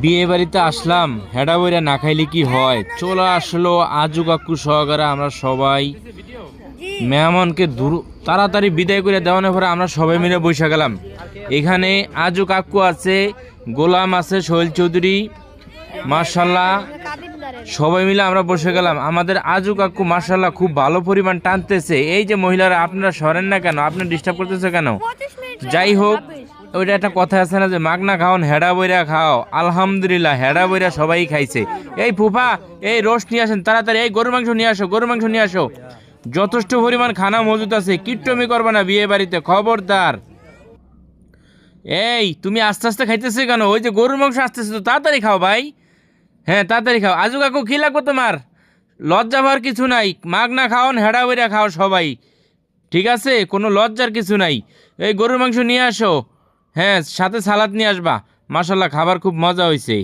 বিয়ে বাড়িতে আসলাম, হেডা বইরা না খাইলে কি হয়। চলে আসলো আজু কাকু সহকারে আমরা সবাই মেহমানকে তাড়াতাড়ি বিদায় করে দেওয়ানোর পরে আমরা সবাই মিলে বসে গেলাম। এখানে আজু কাকু আছে, গোলাম আছে, সোহেল চৌধুরী, মার্শাল্লাহ সবাই মিলে আমরা বসে গেলাম। আমাদের আজু কাকু মার্শাল্লাহ খুব ভালো পরিমাণ টানতেছে। এই যে মহিলারা আপনারা সরেন না কেন, আপনার ডিস্টার্ব করতেছে কেন? যাই হোক, ওইটা একটা কথা আছে না যে মাগনা খাওন হেডা বইরা খাও। আলহামদুলিল্লাহ হেডা বইরা সবাই খাইছে। এই ফুফা, এই রোস্ট নিয়ে আসেন তাড়াতাড়ি, এই গরুর মাংস নিয়ে আসো, গরুর মাংস নিয়ে আসো। যথেষ্ট পরিমাণ খানা মজুদ আছে, কিট্টমি করবে না বিয়ে বাড়িতে, খবরদার। এই তুমি আস্তে আস্তে খাইতেছে কেন? ওই যে গরুর মাংস আসতেছে তো, তাড়াতাড়ি খাও ভাই। হ্যাঁ তাড়াতাড়ি খাও। আজু কাকু কি লাগবো তোমার? লজ্জা পাওয়ার কিছু নাই, মাগনা খাওন হেডা বইরা খাও সবাই, ঠিক আছে? কোনো লজ্জার কিছু নাই। এই গরুর মাংস নিয়ে আসো, হ্যাঁ সাথে সালাদ নিয়ে আসবা। মাশাল্লাহ খাবার খুব মজা হয়েছে।